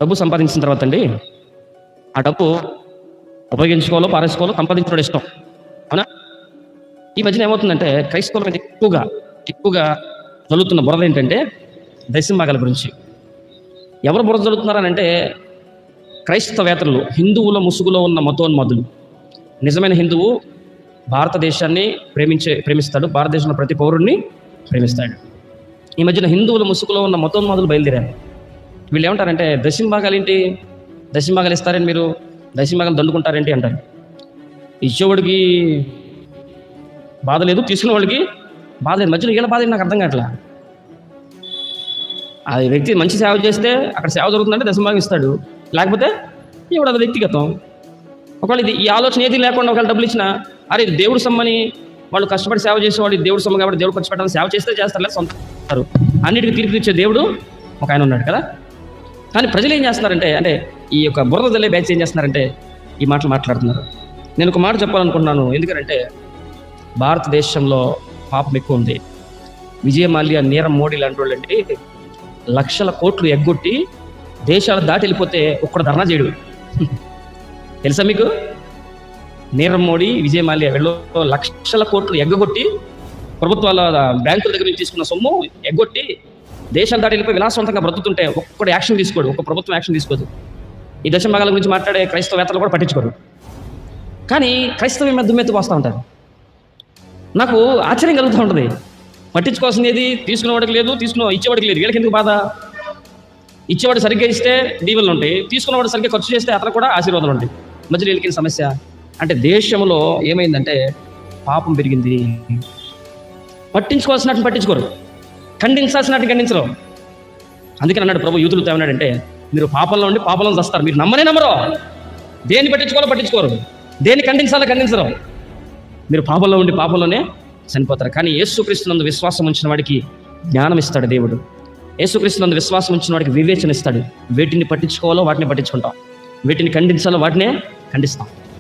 డబ్బు సంపాదించిన తర్వాత అండి, ఆ డబ్బు ఉపయోగించుకోవాలో పారేసుకోవాలో సంపాదించడం ఇష్టం, అవునా? ఈ మధ్యన ఏమవుతుందంటే క్రైస్తవుల మీద ఎక్కువగా జరుగుతున్న బురద ఏంటంటే దశంభాగాల గురించి. ఎవరు బురద జరుగుతున్నారనంటే క్రైస్తవేతరులు, హిందువుల ముసుగులో ఉన్న మతోన్మాదులు. నిజమైన హిందువు భారతదేశాన్ని ప్రేమిస్తాడు, భారతదేశంలో ప్రతి పౌరుణ్ణి ప్రేమిస్తాడు. ఈ మధ్యన హిందువుల ముసుగులో ఉన్న మతోన్మాదులు బయలుదేరారు. వీళ్ళు ఏమంటారంటే దశంభాగాలు ఏంటి, దశంభాగాలు ఇస్తారని మీరు దశంభాగాలు దండుకుంటారేంటి అంటారు. ఇచ్చేవాడికి బాధ లేదు, తీసుకునే వాళ్ళకి బాధ లేదు. మధ్యలో వీళ్ళ బాధ నాకు అర్థం కావట్లా. ఆ వ్యక్తి మంచి సేవ చేస్తే అక్కడ సేవ జరుగుతుందంటే దశంభాగం ఇస్తాడు, లేకపోతే ఇవ్వడు. అది వ్యక్తిగతం. ఒకవేళ ఈ ఆలోచన ఏది లేకుండా ఒకవేళ డబ్బులు ఇచ్చినా, అరే ఇది దేవుడు సొమ్మని, వాళ్ళు కష్టపడి సేవ చేసేవాళ్ళు దేవుడు సొమ్ము కాబట్టి దేవుడు ఖర్చు పెట్టాలని సేవ చేస్తే చేస్తారు, లేదు సొంతారు. అన్నిటికీ తీర్పు ఇచ్చే దేవుడు ఒక ఆయన ఉన్నాడు కదా. కానీ ప్రజలు ఏం చేస్తున్నారంటే, అంటే ఈ యొక్క బురద జల్లే బ్యాచ్ ఏం చేస్తున్నారంటే ఈ మాటలు మాట్లాడుతున్నారు. నేను ఒక మాట చెప్పాలనుకుంటున్నాను. ఎందుకంటే భారతదేశంలో పాపం ఎక్కువ ఉంది. విజయ్ మాల్యా, నీరవ్ మోడీ లాంటి వాళ్ళు అంటే లక్షల కోట్లు ఎగ్గొట్టి దేశాలు దాటి వెళ్ళిపోతే ఒక్కడు ధర్నా చేయడు. తెలుసా మీకు? నీరవ్ మోడీ, విజయ్ మాల్యా వీళ్ళు లక్షల కోట్లు ఎగ్గొట్టి ప్రభుత్వాల బ్యాంకుల దగ్గర నుంచి తీసుకున్న సొమ్ము ఎగ్గొట్టి దేశాలు దాటి వెళ్ళిపోయి విలాసవంతంగా బ్రతుకుతుంటే ఒక్కడు యాక్షన్ తీసుకోడు, ఒక్క ప్రభుత్వం యాక్షన్ తీసుకోదు. ఈ దశంభాగాల గురించి మాట్లాడే క్రైస్తవేత్తలు కూడా పట్టించుకోరు. కానీ క్రైస్తవం మీద దుమ్మెత్తుకు వస్తూ ఉంటారు. నాకు ఆశ్చర్యం కలుగుతూ ఉంటుంది. పట్టించుకోవాల్సింది ఏది? తీసుకునేవాడికి లేదు, ఇచ్చేవాడికి లేదు. వీళ్ళకి ఎందుకు బాధ? ఇచ్చేవాడు సరిగ్గా ఇస్తే దీవెనలు ఉంటాయి, తీసుకున్నవాడు సరిగ్గా ఖర్చు చేస్తే అతను కూడా ఆశీర్వాదాలు ఉంటాయి. మధ్యలో వీళ్ళకి సమస్య అంటే దేశంలో ఏమైందంటే పాపం పెరిగింది. పట్టించుకోవాల్సినట్టు పట్టించుకోరు, ఖండించాల్సినట్టు ఖండించరు. అందుకని అన్నాడు ప్రభు యూతులతో ఏమన్నాడంటే, మీరు పాపంలో ఉండి పాపంలో చస్తారు. మీరు నమ్మరు, దేన్ని పట్టించుకోవాలో పట్టించుకోరు, దేన్ని ఖండించాలో ఖండించరు. మీరు పాపంలో ఉండి పాపంలోనే చనిపోతారు. కానీ యేసుక్రీస్తునందు విశ్వాసం ఉంచిన వాడికి జ్ఞానం ఇస్తాడు దేవుడు. యేసుక్రీస్తునందు విశ్వాసం ఉంచిన వాడికి వివేచన ఇస్తాడు. వేటిని పట్టించుకోవాలో వాటిని పట్టించుకుంటాం, వేటిని ఖండించాలో వాటినే ఖండిస్తాం.